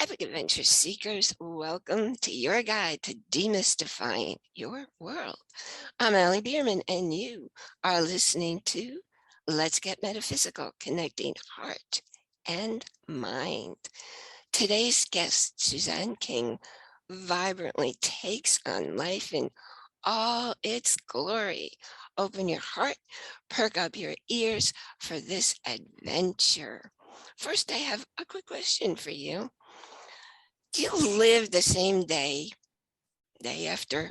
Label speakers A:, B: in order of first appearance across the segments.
A: Epic Adventure Seekers, welcome to your guide to demystifying your world. I'm Bierman, and you are listening to Let's Get Metaphysical, connecting heart and mind. Today's guest, Suzanne King, vibrantly takes on life in all its glory. Open your heart, perk up your ears for this adventure. First, I have a quick question for you. Do you live the same day, day after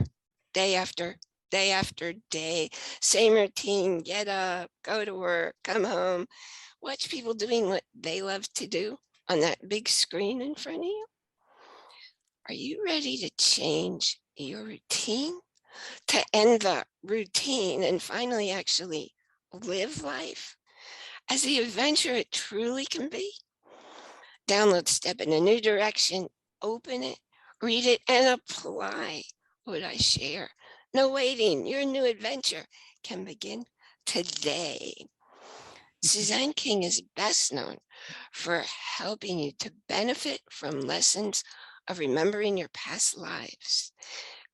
A: day after day after day, same routine, get up, go to work, come home, watch people doing what they love to do on that big screen in front of you? Are you ready to change your routine, to end the routine and finally actually live life as the adventure it truly can be? Download Step in a New Direction, open it, read it, and apply what I share. No waiting, your new adventure can begin today. Suzanne King is best known for helping you to benefit from lessons of remembering your past lives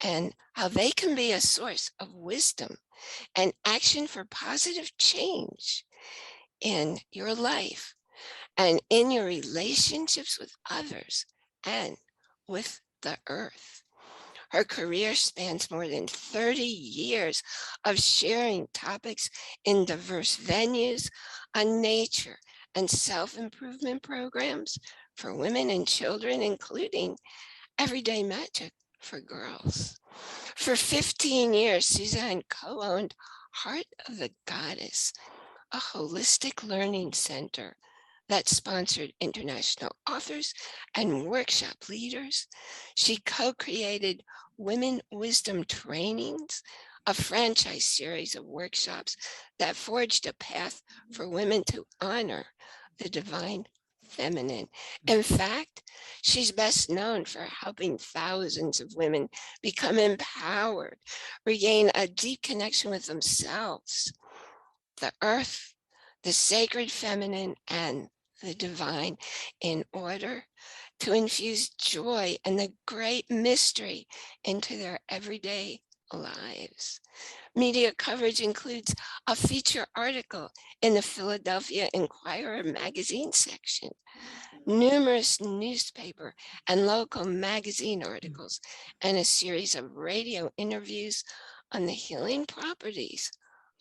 A: and how they can be a source of wisdom and action for positive change in your life and in your relationships with others and with the earth. Her career spans more than 30 years of sharing topics in diverse venues on nature and self-improvement programs for women and children, including Everyday Magic for Girls. For 15 years, Suzanne co-owned Heart of the Goddess, a holistic learning center that sponsored international authors and workshop leaders. She co-created Women Wisdom Trainings, a franchise series of workshops that forged a path for women to honor the divine feminine. In fact, she's best known for helping thousands of women become empowered, regain a deep connection with themselves, the earth, the sacred feminine, and the divine, in order to infuse joy and the great mystery into their everyday lives. Media coverage includes a feature article in the Philadelphia Inquirer magazine section, numerous newspaper and local magazine articles, and a series of radio interviews on the healing properties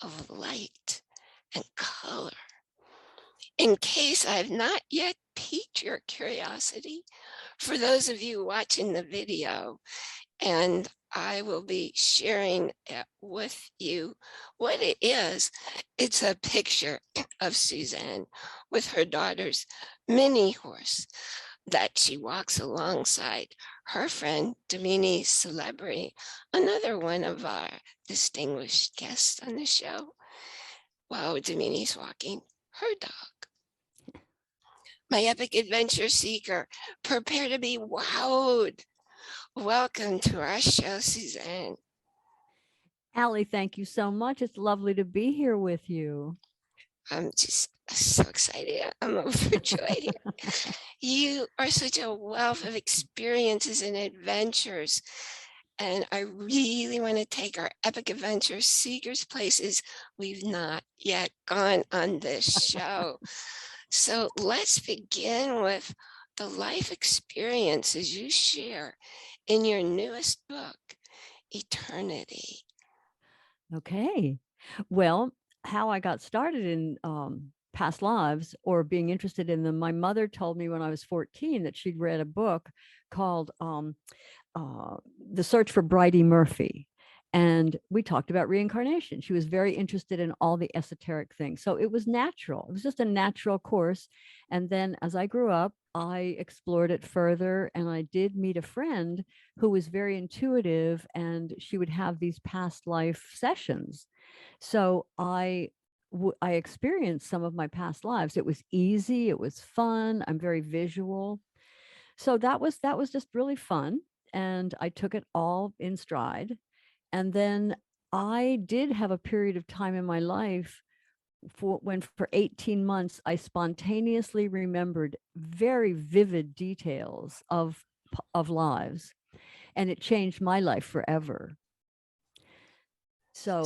A: of light and color. In case I have not yet piqued your curiosity, for those of you watching the video, and I will be sharing it with you what it is. It's a picture of Suzanne with her daughter's mini horse that she walks alongside her friend, Domini Celebrity, another one of our distinguished guests on the show, while Domini's walking her dog. My epic adventure seeker, prepare to be wowed. Welcome to our show, Suzanne.
B: Allie, thank you so much. It's lovely to be here with you.
A: I'm just so excited. I'm overjoyed here. You are such a wealth of experiences and adventures. And I really want to take our epic adventure seekers places we've not yet gone on this show. So let's begin with the life experiences you share in your newest book, Eternity.
B: Okay. Well, how I got started in past lives or being interested in them, my mother told me when I was 14 that she'd read a book called The Search for Bridie Murphy. And we talked about reincarnation. She was very interested in all the esoteric things. So it was natural. It was just a natural course. And then as I grew up, I explored it further and I did meet a friend who was very intuitive and she would have these past life sessions. So I experienced some of my past lives. It was easy, it was fun. I'm very visual. So that was just really fun and I took it all in stride. And then I did have a period of time in my life for 18 months I spontaneously remembered very vivid details of lives, and it changed my life forever. So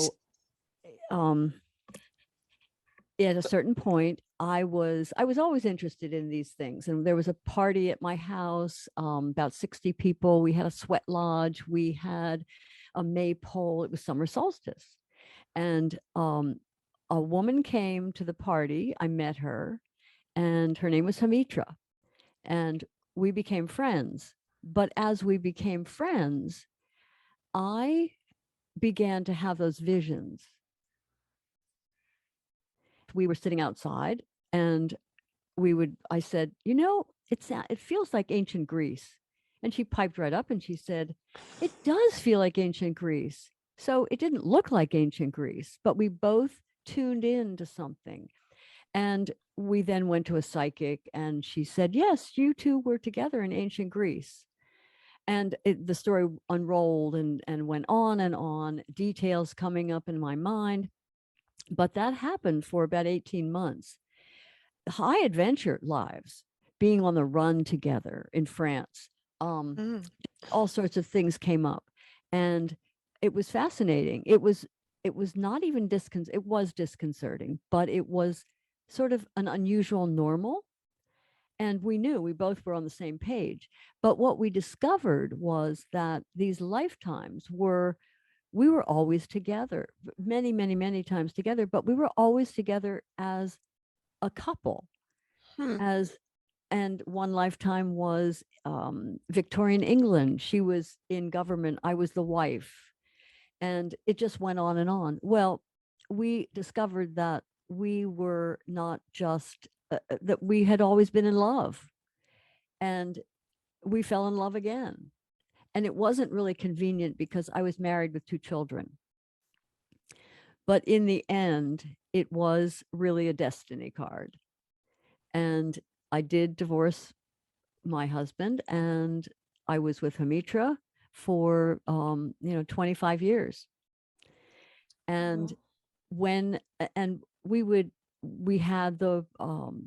B: um at a certain point I was always interested in these things, and there was a party at my house, about 60 people. We had a sweat lodge, we had a maypole. It was summer solstice, and a woman came to the party. I met her, and her name was Hamitra, and we became friends. But as we became friends, I began to have those visions. We were sitting outside, and I said, it feels like ancient Greece. And she piped right up and she said, it does feel like ancient Greece. So it didn't look like ancient Greece, but we both tuned in to something. And we then went to a psychic, and she said, yes, you two were together in ancient Greece. And the story unrolled and went on, details coming up in my mind. But that happened for about 18 months. High adventure lives, being on the run together in France.
A: Mm.
B: All sorts of things came up, and it was fascinating. It was not even it was disconcerting, but it was sort of an unusual normal. And we knew we both were on the same page. But what we discovered was that these lifetimes we were always together, many, many, many times together, but we were always together as a couple,
A: Hmm.
B: as and one lifetime was Victorian England. She was in government. I was the wife, and it just went on and on. Well, we discovered that we were not just that we had always been in love, and we fell in love again. And it wasn't really convenient because I was married with two children. But in the end, it was really a destiny card. And I did divorce my husband, and I was with Hamitra for 25 years. And
A: Oh.
B: when and we had the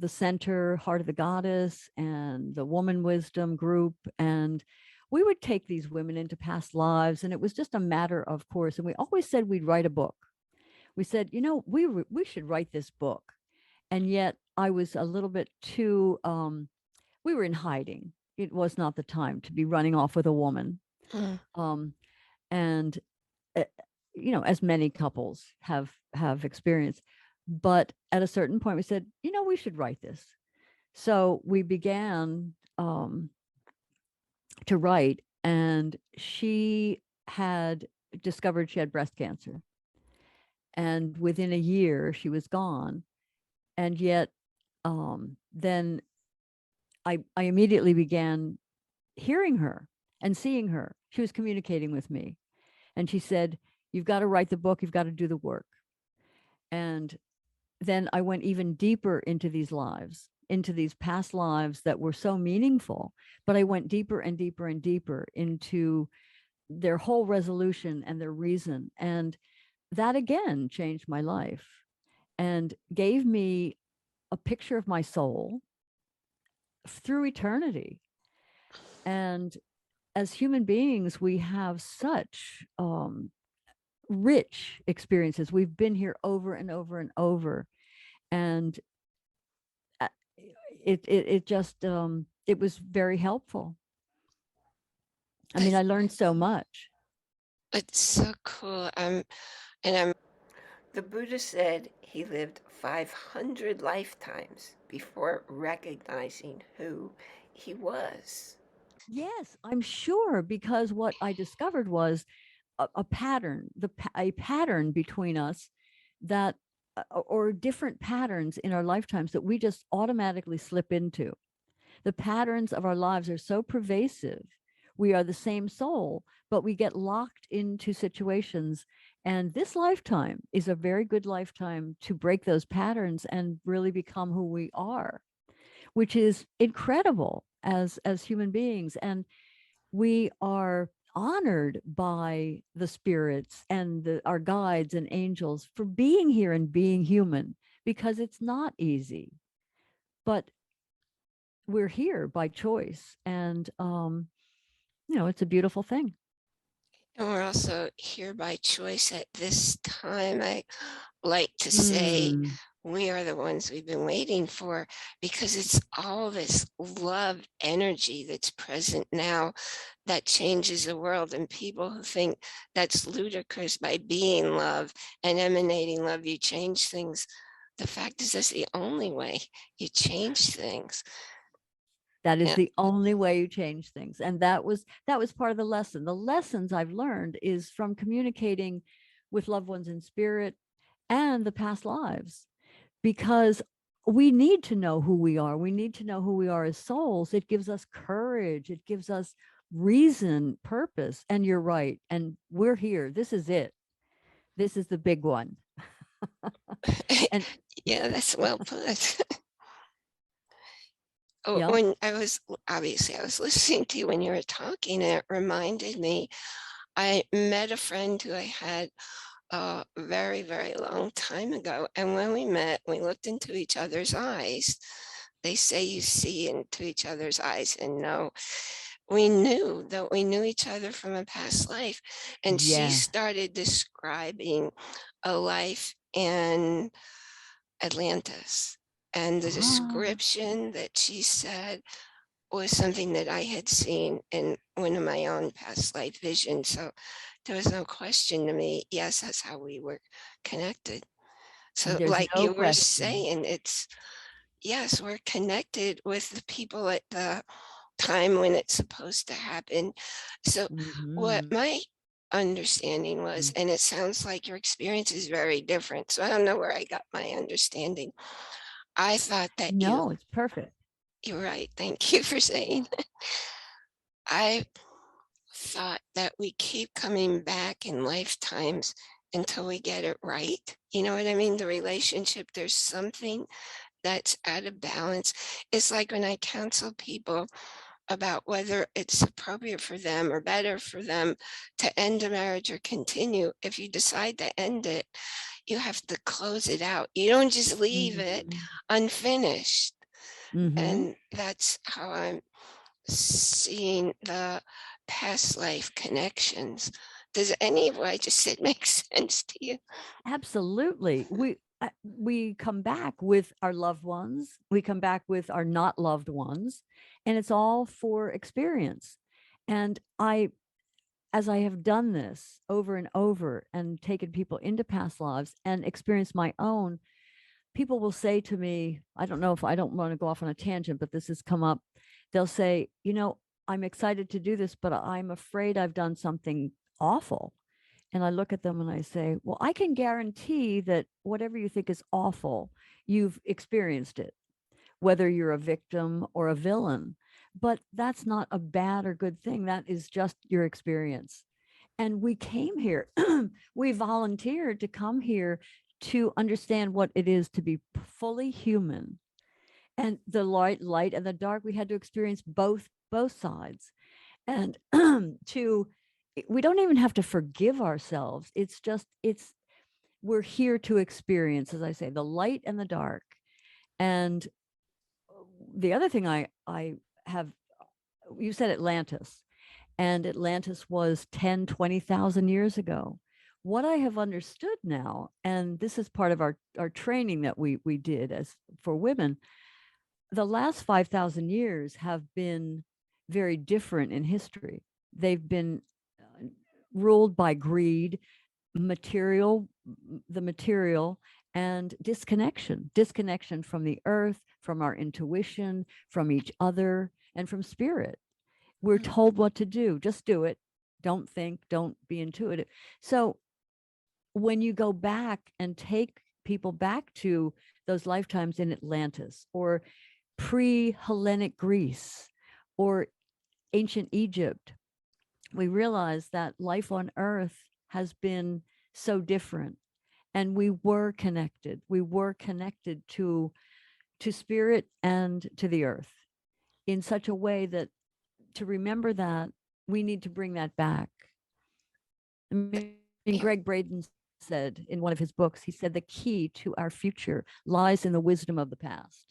B: center Heart of the Goddess and the Woman Wisdom group, and we would take these women into past lives, and it was just a matter of course. And we always said we'd write a book. We said, we should write this book. And yet I was a little bit too we were in hiding. It was not the time to be running off with a woman.
A: Mm.
B: Um, and uh, as many couples have experienced. But at a certain point, we said, we should write this. So we began to write, and she had discovered she had breast cancer. And within a year, she was gone. And yet, then I immediately began hearing her and seeing her. She was communicating with me. And she said, you've got to write the book, you've got to do the work. And then I went even deeper into these lives, into these past lives that were so meaningful. But I went deeper and deeper and deeper into their whole resolution and their reason. And that again changed my life and gave me a picture of my soul through eternity. And as human beings, we have such rich experiences. We've been here over and over and over, and uh, it just it was very helpful. I mean,
A: It's,
B: I learned so much.
A: it's so cool. And I'm. The Buddha said he lived 500 lifetimes before recognizing who he was.
B: Yes, I'm sure, because what I discovered was a pattern, a pattern between us that, or different patterns in our lifetimes that we just automatically slip into. The patterns of our lives are so pervasive. We are the same soul, but we get locked into situations. And this lifetime is a very good lifetime to break those patterns and really become who we are, which is incredible as human beings. And we are honored by the spirits and our guides and angels for being here and being human, because it's not easy, but we're here by choice. And, it's a beautiful thing.
A: And we're also here by choice at this time. I like to say
B: Mm,
A: we are the ones we've been waiting for, because it's all this love energy that's present now that changes the world. And people who think that's ludicrous, by being love and emanating love, you change things. The fact is, that's the only way you change things.
B: that is
A: Yeah.
B: the only way you change things. And that was part of the lesson. The lessons I've learned is from communicating with loved ones in spirit and the past lives, because we need to know who we are. We need to know who we are as souls. It gives us courage. It gives us reason, purpose. And you're right. And we're here. This is it. This is the big one. And
A: Yeah, that's well put. Oh,
B: yeah.
A: when I was obviously I was listening to you when you were talking, and it reminded me, I met a friend who I had a very, very long time ago. And when we met, we looked into each other's eyes. They say you see into each other's eyes and know. We knew that we knew each other from a past life. And she
B: Yeah.
A: started describing a life in Atlantis. And the
B: Ah,
A: description that she said was something that I had seen in one of my own past life visions. So there was no question to me. Yes, that's how we were connected. So,
B: there's
A: like
B: no
A: you were
B: question.
A: saying, it's yes, we're connected with the people at the time when it's supposed to happen. So, what
B: Hmm.
A: my understanding was, and it sounds like your experience is very different. So, I don't know where I got my understanding. I thought that
B: No, it's perfect.
A: you're right. Thank you for saying. I thought that we keep coming back in lifetimes until we get it right. You know what I mean? The relationship, there's something that's out of balance. It's like when I counsel people about whether it's appropriate for them or better for them to end a marriage or continue. If you decide to end it, you have to close it out. You don't just leave it
B: Hmm.
A: unfinished.
B: Hmm.
A: And that's how I'm seeing the past life connections. Does any of what I just said make sense to you?
B: Absolutely. We come back with our loved ones. We come back with our not loved ones, and it's all for experience. And as I have done this over and over and taken people into past lives and experienced my own, people will say to me, I don't know if I don't want to go off on a tangent, but this has come up. They'll say, I'm excited to do this, but I'm afraid I've done something awful. And I look at them and I say, well, I can guarantee that whatever you think is awful, you've experienced it, whether you're a victim or a villain. But that's not a bad or good thing. That is just your experience. And we came here, we volunteered to come here to understand what it is to be fully human. And the light and the dark, we had to experience both sides. And to we don't even have to forgive ourselves. It's we're here to experience, as I say, the light and the dark. And the other thing I have, you said Atlantis, and Atlantis was 10, 20,000 years ago. What I have understood now, and this is part of our training that we did as for women, the last 5,000 years have been very different in history. They've been ruled by greed, material, the material, and disconnection from the earth, from our intuition, from each other, and from spirit. We're told what to do. Just do it. Don't think, don't be intuitive. So when you go back and take people back to those lifetimes in Atlantis or pre-Hellenic Greece or ancient Egypt, we realize that life on earth has been so different, and we were connected. We were connected to spirit and to the earth in such a way that to remember that we need to bring that back. I mean,
A: Yeah.
B: Gregg Braden said in one of his books, he said, the key to our future lies in the wisdom of the past.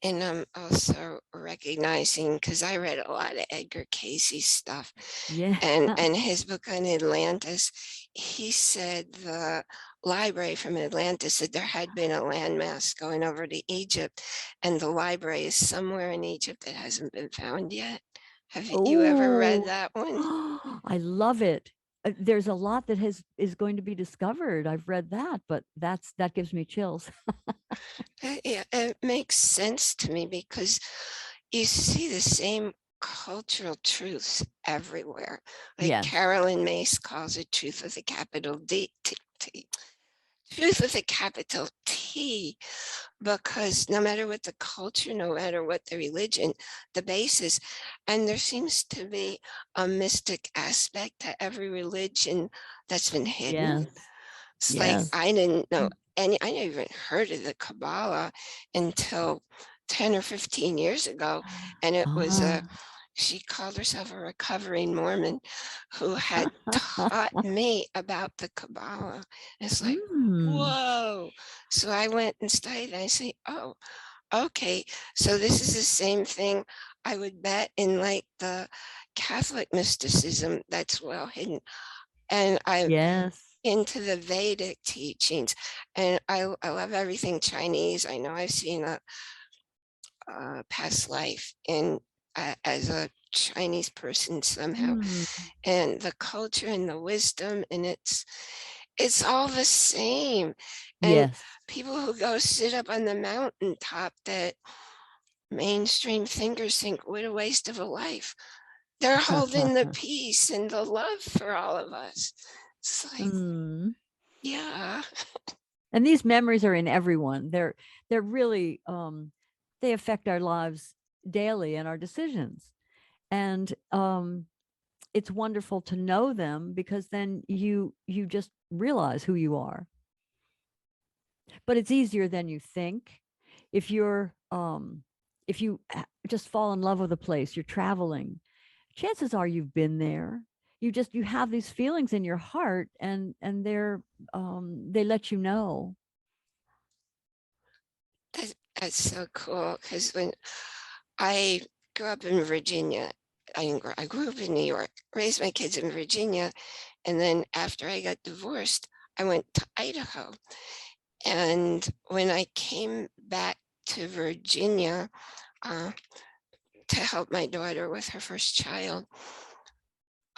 A: And I'm also recognizing, because I read a lot of Edgar Casey's stuff,
B: Yeah.
A: and his book on Atlantis, he said the library from Atlantis said there had been a landmass going over to Egypt, and the library is somewhere in Egypt that hasn't been found yet. Have you ever read
B: Oh,
A: that one?
B: I love it. There's a lot that is going to be discovered. I've read that, but that gives me chills.
A: Yeah, it makes sense to me because you see the same cultural truths everywhere. Like
B: Yes.
A: Carolyn Mace calls it truth with a capital truth with a capital T, because no matter what the culture, no matter what the religion, the basis, and there seems to be a mystic aspect to every religion that's been hidden.
B: Yes.
A: It's like
B: Yes.
A: I didn't know any, I never even heard of the Kabbalah until 10 or 15 years ago. And it was
B: Ah.
A: she called herself a recovering Mormon who had taught me about the Kabbalah. It's like,
B: Mm.
A: whoa. So I went and studied and I say, oh, okay. So this is the same thing I would bet in like the Catholic mysticism that's well hidden. And I
B: Yes.
A: into the Vedic teachings, and I love everything Chinese. I know I've seen a past life in as a Chinese person somehow,
B: Mm.
A: and the culture and the wisdom, and it's all the same. And
B: Yes.
A: people who go sit up on the mountaintop that mainstream thinkers think, what a waste of a life. They're holding the peace and the love for all of us. It's like,
B: Mm.
A: yeah.
B: And these memories are in everyone. They're really they affect our lives daily and our decisions. And it's wonderful to know them because then you just realize who you are. But it's easier than you think. If you're if you just fall in love with a place, you're traveling, chances are you've been there. You have these feelings in your heart, and they let you know.
A: That's so cool because when I grew up in Virginia, I grew up in New York, raised my kids in Virginia, and then after I got divorced, I went to Idaho. And when I came back to Virginia uh, to help my daughter with her first child,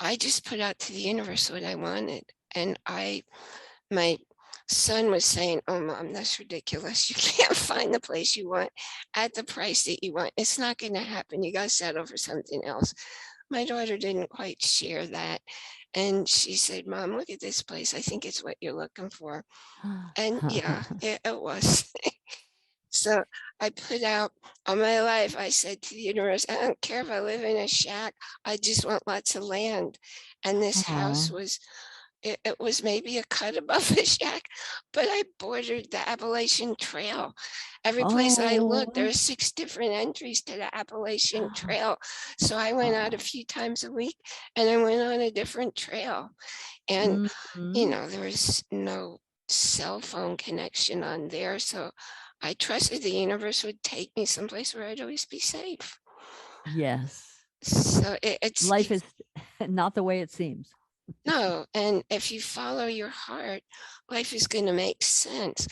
A: I just put out to the universe what I wanted. And my son was saying, "Oh, Mom, that's ridiculous. You can't find the place you want at the price that you want. It's not going to happen. You got to settle for something else." My daughter didn't quite share that. And she said, "Mom, look at this place. I think it's what you're looking for." And yeah, it was. So I put out all my life. I said to the universe, I don't care if I live in a shack. I just want lots of land. And this house
B: Aw.
A: was it was maybe a cut above the shack, but I bordered the Appalachian Trail. Every place I looked, there
B: Oh.
A: are 6 different entries to the Appalachian Trail. So I went out a
B: Aw.
A: few times a week and I went on a different trail. And,
B: Mhm.
A: there was no cell phone connection on there. So I trusted the universe would take me someplace where I'd always be safe.
B: Yes.
A: So
B: Life is not the way it seems.
A: no, and if you follow your heart, life is going to make sense.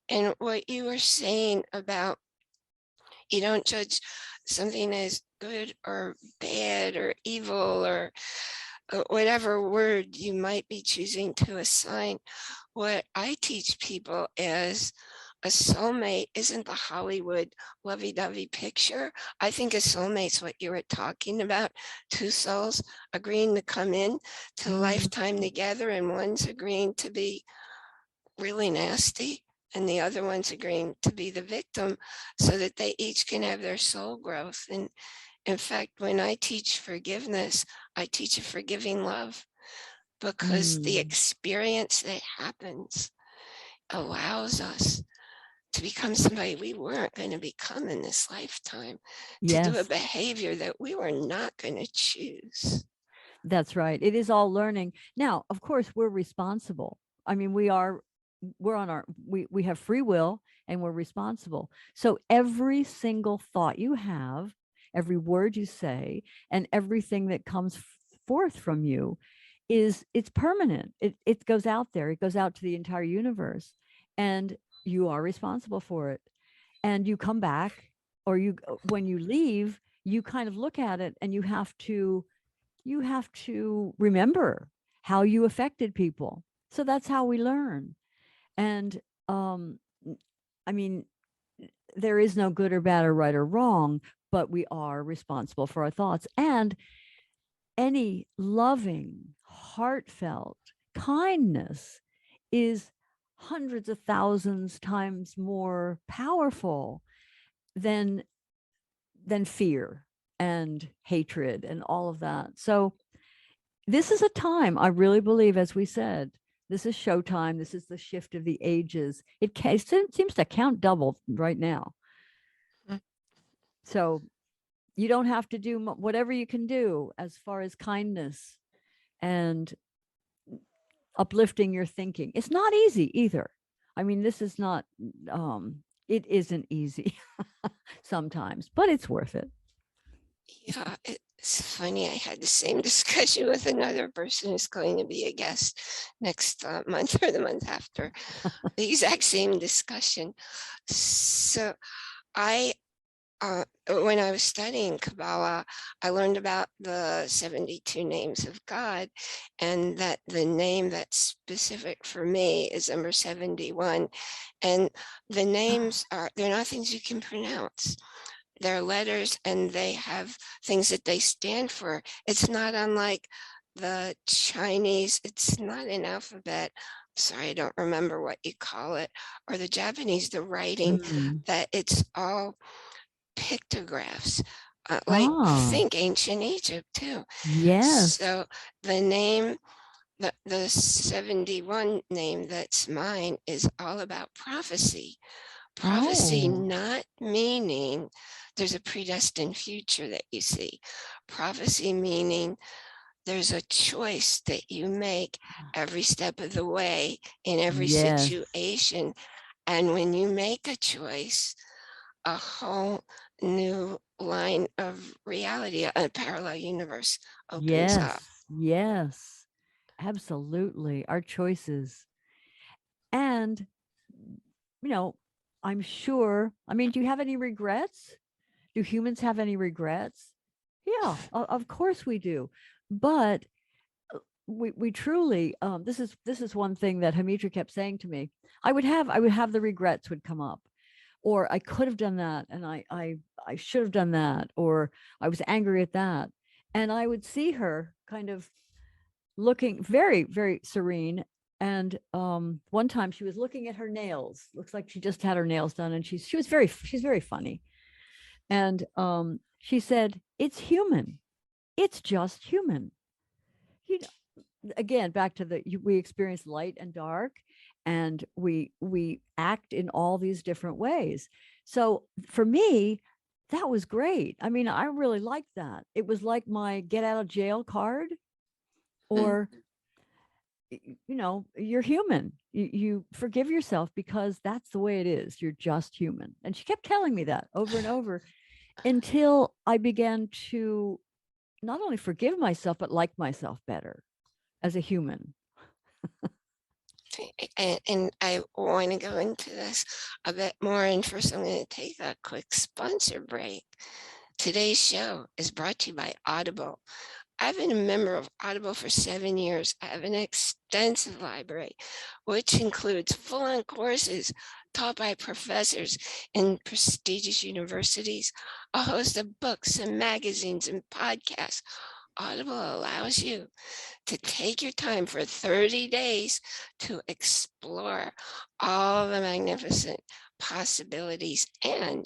A: And what you were saying about you don't judge something as good or bad or evil or whatever word you might be choosing to assign. What I teach people is a soulmate isn't the Hollywood lovey-dovey picture. I think a soulmate's what you were talking about. Two souls agreeing to come in to a
B: Mm.
A: lifetime together, and one's agreeing to be really nasty, and the other one's agreeing to be the victim so that they each can have their soul growth. And in fact, when I teach forgiveness, I teach a forgiving love because the
B: Mm.
A: experience that happens allows us to become somebody we weren't going to become in this lifetime, to do a
B: Yes,
A: behavior that we were not going to choose.
B: that's right. It is all learning. Now, of course, we're responsible. I mean, we're on our, we have free will and we're responsible. So every single thought you have, every word you say, and everything that comes forth from you it's permanent. It goes out there. It goes out to the entire universe, and you are responsible for it. And you come back, or you when you leave, you kind of look at it, and you have to remember how you affected people. So that's how we learn. And um, I mean, there is no good or bad or right or wrong, but we are responsible for our thoughts. And any loving, heartfelt kindness is hundreds of thousands times more powerful than fear and hatred and all of that. So this is a time, I really believe, as we said, this is showtime. This is the shift of the ages. It seems to count double right now.
A: Mm.
B: So you don't have to do whatever you can do as far as kindness and uplifting your thinking. It's not easy either. I mean, this is not, it isn't easy sometimes, but it's worth it.
A: Yeah, it's funny. I had the same discussion with another person who's going to be a guest next month or the month after. The exact same discussion. So I, when I was studying Kabbalah, I learned about the 72 names of God, and that the name that's specific for me is number 71. And the names they're not things you can pronounce. They're letters, and they have things that they stand for. It's not unlike the Chinese. It's not an alphabet. Sorry, I don't remember what you call it. Or the Japanese, the writing,
B: Mm.
A: that it's all pictographs. Like,
B: Ah,
A: think ancient Egypt too.
B: yes.
A: So the name, the 71 name that's mine, is all about prophecy. Prophecy
B: Oh,
A: not meaning there's a predestined future that you see. Prophecy meaning there's a choice that you make every step of the way in every
B: yes.
A: situation. And when you make a choice, a whole new line of reality, a parallel universe opens up.
B: Yes. Yes. Absolutely. Our choices. And, you know, I'm sure, I mean, do you have any regrets? Do humans have any regrets? Yeah, of course we do. But we truly, this is one thing that Hamitra kept saying to me. I would have the regrets would come up, or I could have done that, and I should have done that, or I was angry at that, and I would see her kind of looking very serene. And one time she was looking at her nails. Looks like she just had her nails done, and she's very funny. And she said, "It's human. It's just human." You know, again, back to we experience light and dark, and we act in all these different ways. So for me, that was great. I mean, I really liked that. It was like my get out of jail card,
A: Mm.
B: or you know, you're human. You forgive yourself because that's the way it is. You're just human. And she kept telling me that over and over until I began to not only forgive myself, but like myself better as a human.
A: And I want to go into this a bit more. And first, I'm going to take a quick sponsor break. Today's show is brought to you by Audible. I've been a member of Audible for 7 years. I have an extensive library, which includes full-on courses taught by professors in prestigious universities, a host of books and magazines and podcasts. Audible allows you to take your time for 30 days to explore all the magnificent possibilities, and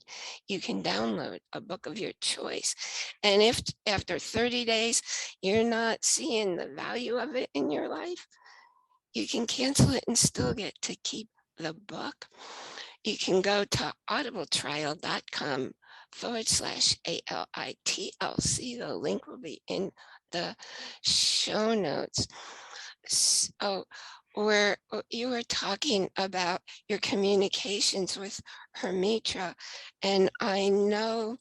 A: you can download a book of your choice. And if after 30 days you're not seeing the value of it in your life, you can cancel it and still get to keep the book. You can go to audibletrial.com/ALITLC. The link will be in the show notes. So where you were talking about your communications with Hermitra, and I know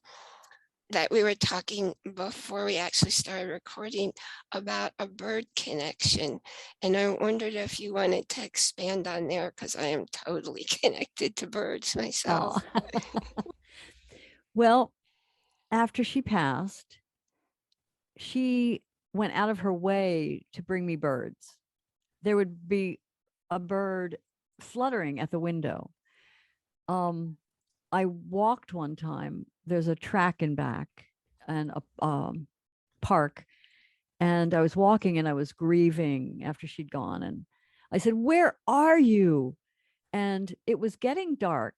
A: that we were talking before we actually started recording about a bird connection. And I wondered if you wanted to expand on there because I am totally connected to birds
B: Oh,
A: myself.
B: well, after she passed, she went out of her way to bring me birds. There would be a bird fluttering at the window. Um, I walked one time. There's a track in back and a park, and I was walking and I was grieving after she'd gone. And I said, "Where are you?" And it was getting dark,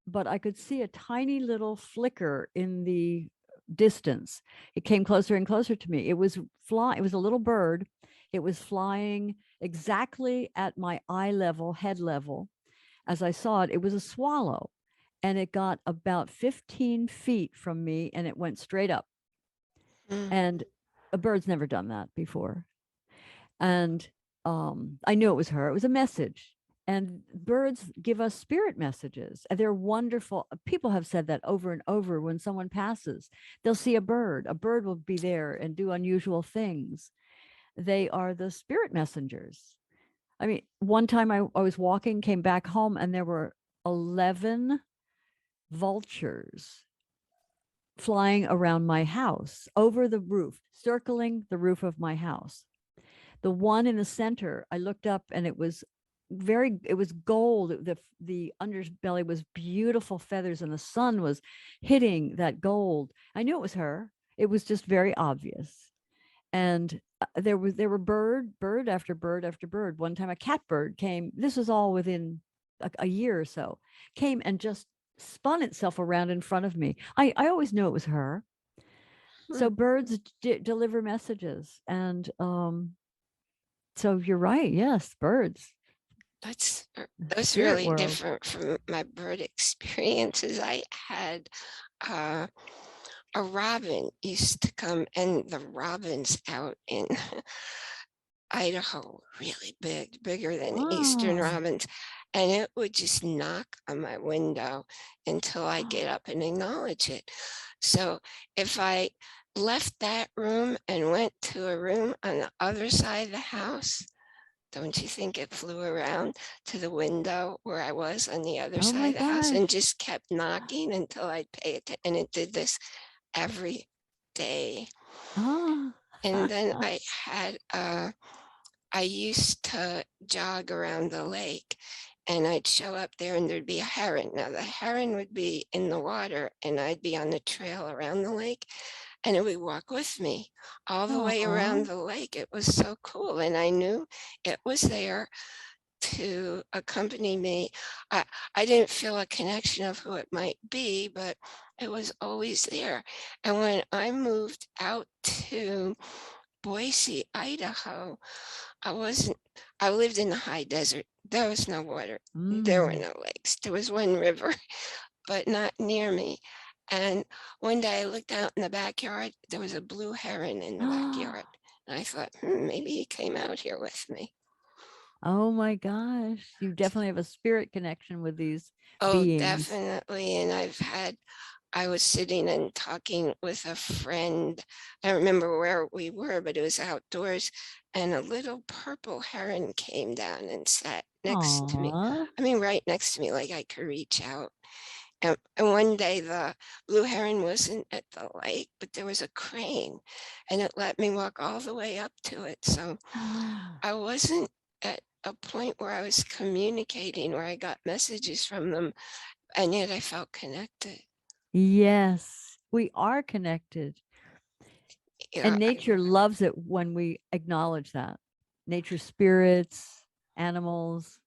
B: but I could see a tiny little flicker in the distance. It came closer and closer to me. It was flying. It was a little bird. It was flying exactly at my eye level, head level. As I saw it, it was a swallow, and it got about 15 feet from me and it went straight up.
A: Mm.
B: And a bird's never done that before. And I knew it was her. It was a message. And birds give us spirit messages. And they're wonderful. People have said that over and over when someone passes. They'll see a bird. A bird will be there and do unusual things. They are the spirit messengers. I mean, one time I was walking, came back home, and there were 11 vultures flying around my house over the roof, circling the roof of my house. The one in the center, I looked up and it was gold. The underbelly was beautiful feathers and the sun was hitting that gold. I knew it was her. It was just very obvious. And there were bird after bird after bird. One time a catbird came. This was all within a year or so. Came and just spun itself around in front of me. I always knew it was her.
A: Hmm.
B: So birds deliver messages, and so you're right. Yes, birds,
A: That's
B: spirit
A: really
B: world.
A: different from my bird experiences. I had uh, a robin used to come, and the robins out in Idaho, really big, bigger than eastern
B: Oh,
A: robins. And it would just knock on my window until I get up and acknowledge it. So if I left that room and went to a room on the other side of the house, don't you think it flew around to the window where I was on the other
B: oh
A: side
B: my
A: of the house and
B: gosh.
A: just kept knocking until I'd pay it? And it did this every day.
B: Oh,
A: And then I used to jog around the lake and I'd show up there and there'd be a heron. Now the heron would be in the water and I'd be on the trail around the lake and it would walk with me all the way around
B: oh,
A: the lake. It was so cool. And I knew it was there to accompany me. I, I didn't feel a connection of who it might be, but it was always there. And when I moved out to Boise, Idaho, I wasn't, I lived in the high desert. There was no water. There were
B: mm.
A: no lakes. There was one river, but not near me. And one day I looked out in the backyard, there was a blue heron in the backyard. And I thought, maybe he came out here with me.
B: Oh my gosh. You definitely have a spirit connection with these
A: Oh,
B: beings.
A: definitely. And I was sitting and talking with a friend. I don't remember where we were, but it was outdoors. And a little purple heron came down and sat next to me.
B: Aw.
A: I mean, right next to me, like I could reach out. And one day the blue heron wasn't at the lake, but there was a crane and it let me walk all the way up to it. So I wasn't at a point where I was communicating, where I got messages from them, and yet I felt connected.
B: Yes, we are connected.
A: Yeah,
B: And nature loves it when we acknowledge that. Nature spirits, animals,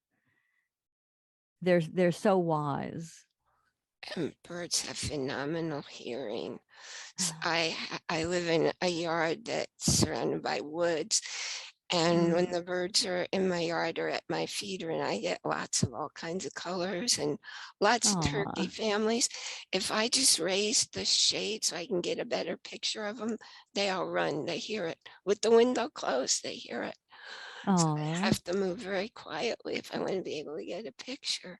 B: they're so wise.
A: and birds have phenomenal hearing. I live in a yard that's surrounded by woods, and
B: Mm.
A: when the birds are in my yard or at my feeder, and I get lots of all kinds of colors and lots of turkey
B: Aw.
A: families, if I just raise the shade so I can get a better picture of them, they all run. They hear it with the window closed. They hear it. So I
B: Oh.
A: have to move very quietly if I want to be able to get a picture.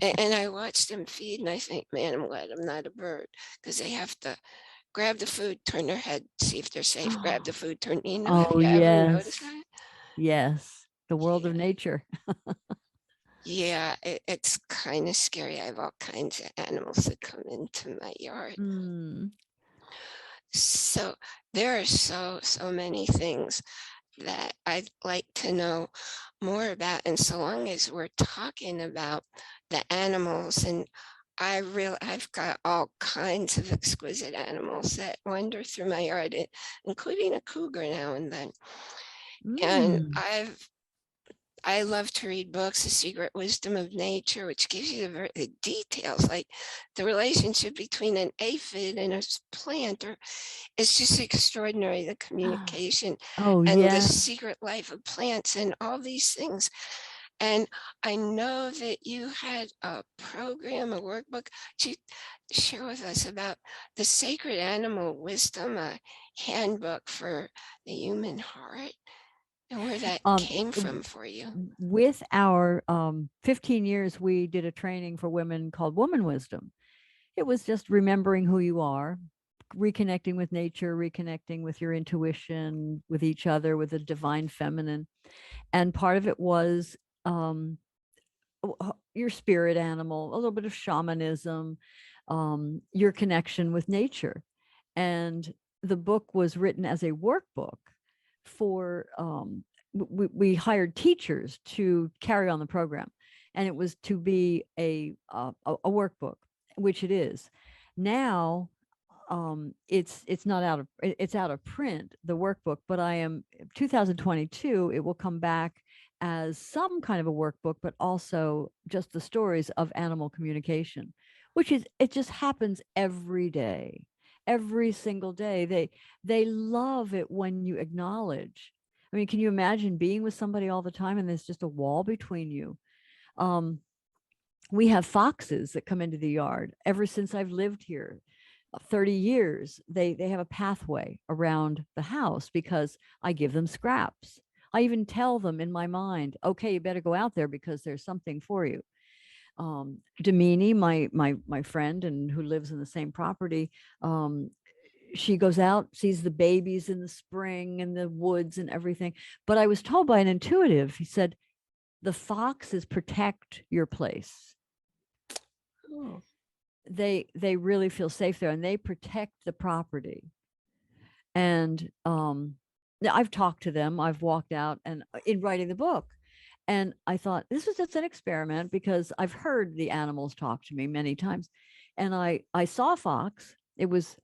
A: And I watch them feed and I think, man, I'm glad I'm not a bird because they have to grab the food, turn their head, see if they're safe, grab the food, turn, have
B: Oh,
A: you ever noticed
B: yes.
A: that?
B: Yes. The world of
A: Yeah.
B: nature.
A: Yeah, it's kind of scary. I have all kinds of animals that come into my yard.
B: Mm.
A: So there are so many things that I'd like to know more about. And so long as we're talking about the animals, and I've got all kinds of exquisite animals that wander through my yard, including a cougar now and then. And
B: Mm.
A: I love to read books, The Secret Wisdom of Nature, which gives you the details, like the relationship between an aphid and a plant, or it's just extraordinary, the communication
B: Oh,
A: and the
B: yeah.
A: secret life of plants and all these things. And I know that you had a program, a workbook to share with us about the sacred animal wisdom, a handbook for the human heart, and where that
B: Um,
A: came from for you.
B: with our 15 years, we did a training for women called Woman Wisdom. It was just remembering who you are, reconnecting with nature, reconnecting with your intuition, with each other, with the divine feminine. And part of it was um, your spirit animal, a little bit of shamanism, your connection with nature. And the book was written as a workbook for, we hired teachers to carry on the program. And it was to be a workbook, which it is. Now, it's not out of it's out of print, the workbook, but I am 2022 it will come back as some kind of a workbook, but also just the stories of animal communication, which is, it just happens every day, every single day. They love it when you acknowledge. I mean, can you imagine being with somebody all the time and there's just a wall between you? um we have foxes that come into the yard ever since I've lived here 30 years. They have a pathway around the house because I give them scraps. I even tell them in my mind, okay, you better go out there because there's something for you. Demini, my friend and who lives in the same property, um, she goes out, sees the babies in the spring and the woods and everything. But I was told by an intuitive, he said, the foxes protect your place.
A: Oh.
B: They really feel safe there and they protect the property. And I've talked to them, I've walked out and in writing the book, and I thought this was just an experiment because I've heard the animals talk to me many times. And I saw a fox. It was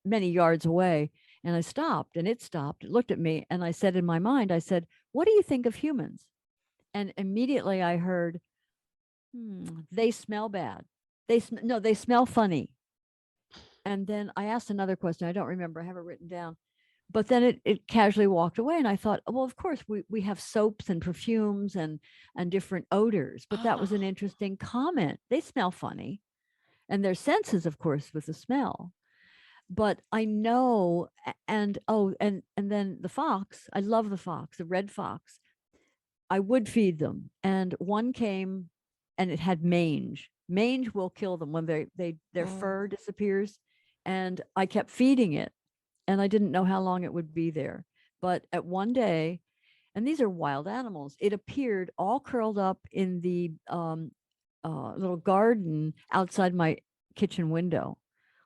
B: many yards away, and I stopped and it stopped, it looked at me, and I said in my mind, I said, what do you think of humans? And immediately I heard, they smell bad. No, they smell funny. And then I asked another question. I don't remember. I have it written down. But then it casually walked away. And I thought, well, of course, we have soaps and perfumes and different odors. But that was
A: Oh.
B: an interesting comment. They smell funny. And their senses, of course, with the smell. But I know, and oh, and then the fox, I love the fox, the red fox. I would feed them. And one came and it had mange. Mange will kill them when their
A: Mm.
B: fur disappears. And I kept feeding it and I didn't know how long it would be there. But at one day, and these are wild animals, it appeared all curled up in the little garden outside my kitchen window.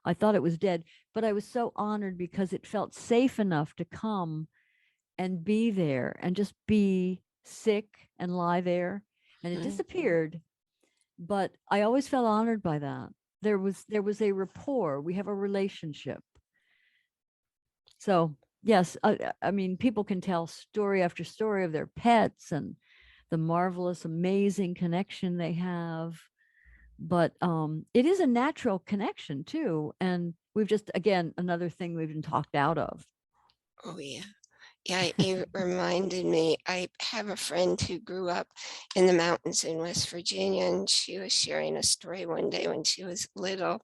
B: I thought it was dead, but I was so honored because it felt safe enough to come and be there and just be sick and lie there. And it
A: Mm.
B: disappeared. But I always felt honored by that. There was a rapport. We have a relationship. So yes, I mean, people can tell story after story of their pets and the marvelous, amazing connection they have. But it is a natural connection too. And we've just, again, another thing we've been talked out of.
A: Oh, yeah. Yeah, you reminded me. I have a friend who grew up in the mountains in West Virginia, and she was sharing a story one day when she was little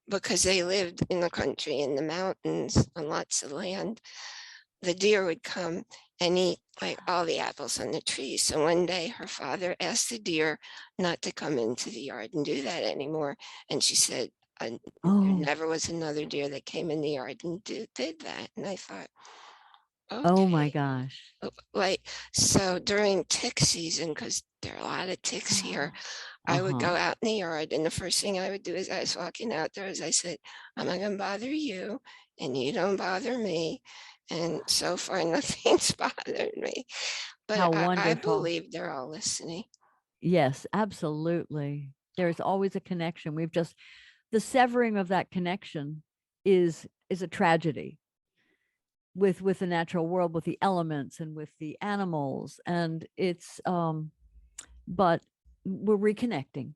A: because they lived in the country in the mountains on lots of land. the deer would come and eat like all the apples on the tree. So one day her father asked the deer not to come into the yard and do that anymore. And she said, there
B: Oh,
A: never was another deer that came in the yard and did that. And I thought,
B: oh my
A: okay.
B: gosh.
A: Like, so during tick season, because there are a lot of ticks here, I would
B: Uh-huh.
A: go out in the yard, and the first thing I would do as I was walking out there is I said, I'm not gonna bother you, and you don't bother me. And so far, nothing's bothered me. But
B: How
A: I
B: wonderful.
A: believe they're all listening.
B: Yes, absolutely. There's always a connection. We've just the severing of that connection is a tragedy with the natural world, with the elements and with the animals. And it's but we're reconnecting.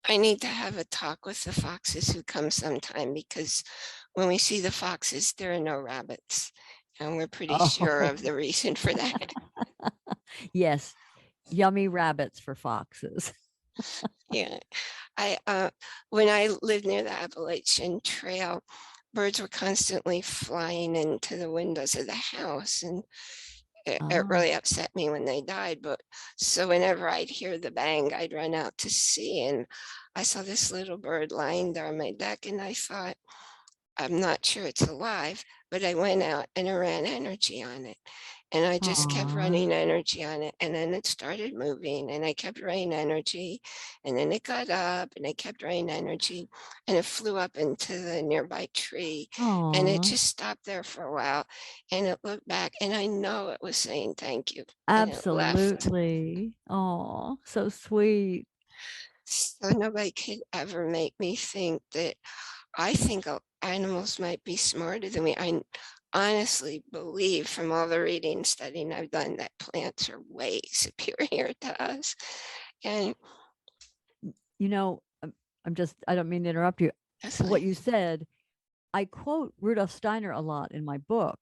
A: I need to have a talk with the foxes who come sometime because when we see the foxes, there are no rabbits. And we're pretty sure
B: Oh,
A: of the reason for that.
B: yes. Yummy rabbits for foxes.
A: Yeah. When I lived near the Appalachian Trail, birds were constantly flying into the windows of the house, and it
B: Oh,
A: really upset me when they died. But so whenever I'd hear the bang, I'd run out to see, and I saw this little bird lying there on my deck, and I thought, I'm not sure it's alive, but I went out and I ran energy on it. And I just kept
B: aw.
A: running energy on it. And then it started moving and I kept running energy. And then it got up and I kept running energy. And it flew up into the nearby tree. And it
B: Aw.
A: just stopped there for a while. And it looked back and I know it was saying thank you. And it left.
B: Absolutely. Oh, so sweet.
A: So nobody could ever make me think that I think animals might be smarter than we. I honestly believe from all the reading studying I've done that plants are way superior to us. And
B: You know, I don't mean to interrupt you.
A: that's
B: What
A: like,
B: you said, I quote Rudolf Steiner a lot in my book,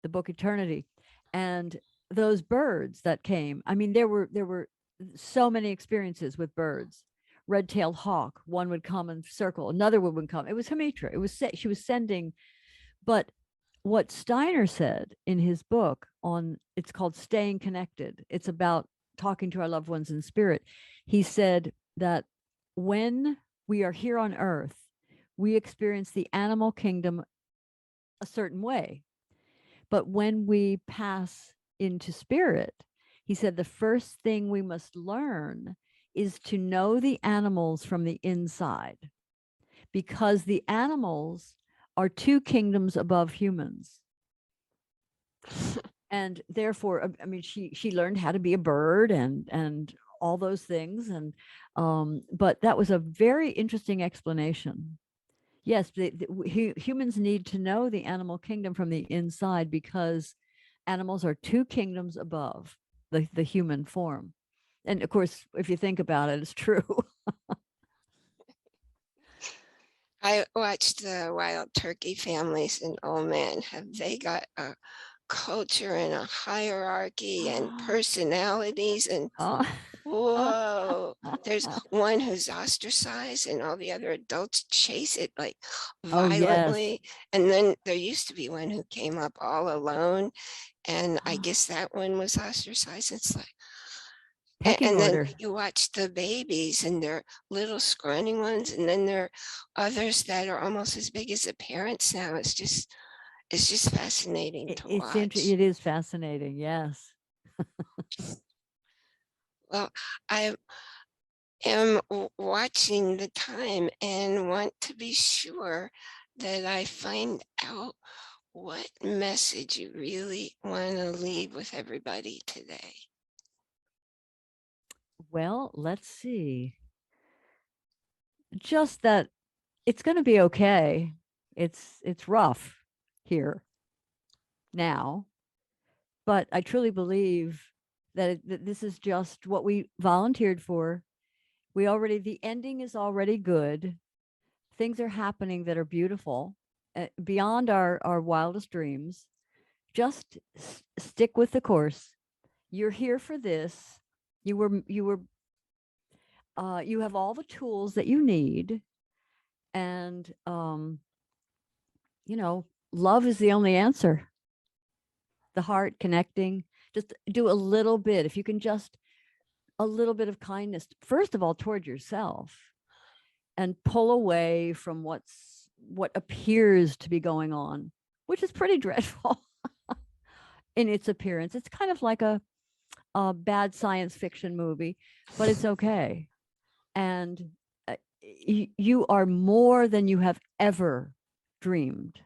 B: the book Eternity. And those birds that came, I mean, there were so many experiences with birds. Red-tailed hawk, one would come and circle, another one would come. It was Hamitra. It was she was sending, but what Steiner said in his book on it's called Staying Connected. It's about talking to our loved ones in spirit. He said that when we are here on earth, we experience the animal kingdom a certain way. But when we pass into spirit, he said the first thing we must learn is to know the animals from the inside because the animals are two kingdoms above humans. And therefore, I mean, she learned how to be a bird and all those things. And but that was a very interesting explanation. Yes, humans need to know the animal kingdom from the inside because animals are two kingdoms above the human form. And of course, if you think about it, it's true.
A: I watched the wild turkey families and oh man, have they got a culture and a hierarchy and personalities and
B: Oh,
A: whoa, there's one who's ostracized and all the other adults chase it like
B: oh, yes.
A: violently. And then there used to be one who came up all alone, and I guess that one was ostracized. It's like,
B: Pecking
A: and then
B: order.
A: you watch the babies and they're little scrawny ones, and then there are others that are almost as big as the parents now. It's just fascinating to watch.
B: It is fascinating. Yes.
A: Well, I am watching the time and want to be sure that I find out what message you really want to leave with everybody today.
B: Well, let's see. Just that it's going to be okay. It's rough here now, but I truly believe that this is just what we volunteered for. We already the ending is already good. Things are happening that are beautiful, beyond our wildest dreams. Just stick with the course. You're here for this. You have all the tools that you need, and you know, love is the only answer. the heart connecting. Just do a little bit. If you can just a little bit of kindness, first of all, toward yourself, and pull away from what appears to be going on, which is pretty dreadful in its appearance. It's kind of like a bad science fiction movie, but it's okay. And you are more than you have ever dreamed.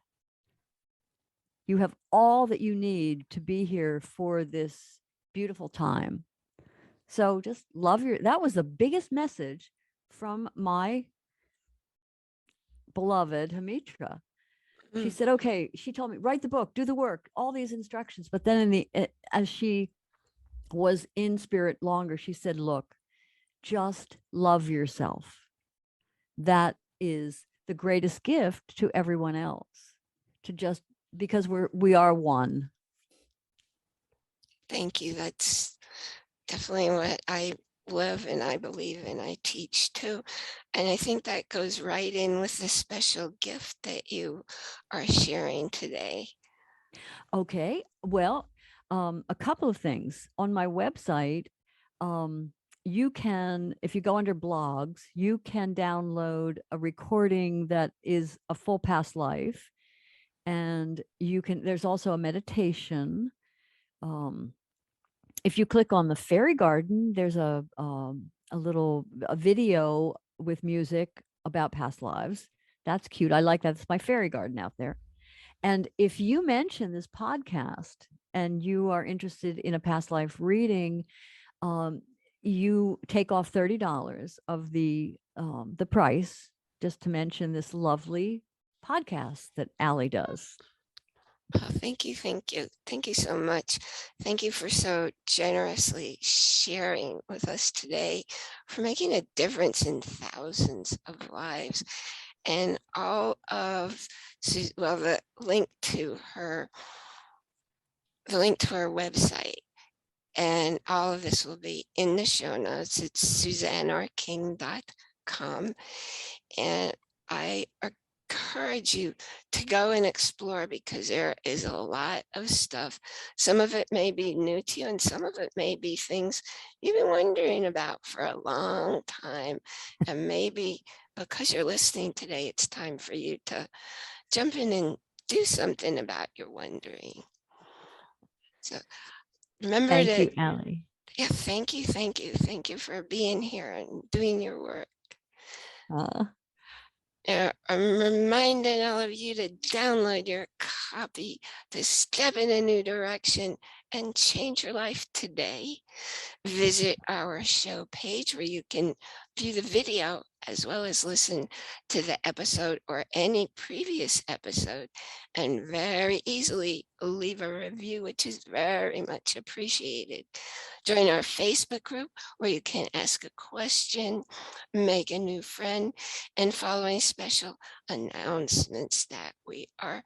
B: You have all that you need to be here for this beautiful time. So just love that was the biggest message from my beloved Hamitra. She
A: Mm.
B: said, okay, she told me, write the book, do the work, all these instructions. But then as she was in spirit longer, she said, look, just love yourself. That is the greatest gift to everyone else, to just, because we are one.
A: Thank you. That's definitely what I live and I believe and I teach too. And I think that goes right in with the special gift that you are sharing today.
B: Okay. Well, a couple of things on my website. Um, you can, if you go under blogs, you can download a recording that is a full past life. And there's also a meditation. Um, if you click on the fairy garden, there's a video with music about past lives. That's cute. I like that. It's my fairy garden out there. And if you mention this podcast and you are interested in a past life reading, um, you take off $30 of the price just to mention this lovely podcast that Allie does.
A: Oh, thank you. Thank you. Thank you so much. Thank you for so generously sharing with us today, for making a difference in thousands of lives. And all of, well, the link to her website, and all of this will be in the show notes. It's suzanneking.com. And I encourage you to go and explore, because there is a lot of stuff. Some of it may be new to you, and some of it may be things you've been wondering about for a long time. And maybe because you're listening today, it's time for you to jump in and do something about your wondering. So remember
B: Thank
A: to,
B: you, Allie.
A: yeah, thank you, thank you, thank you for being here and doing your work.
B: Uh,
A: I'm reminding all of you to download your copy to step in a new direction and change your life today. Visit our show page where you can view the video as well as listen to the episode or any previous episode, and very easily leave a review, which is very much appreciated. Join our Facebook group where you can ask a question, make a new friend, and follow any special announcements that we are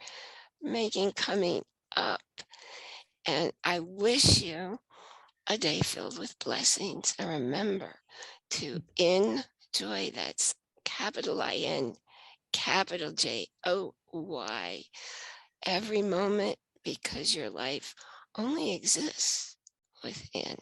A: making coming up. And I wish you a day filled with blessings. And remember to enjoy, that's capital IN, capital JOY, every moment, because your life only exists within.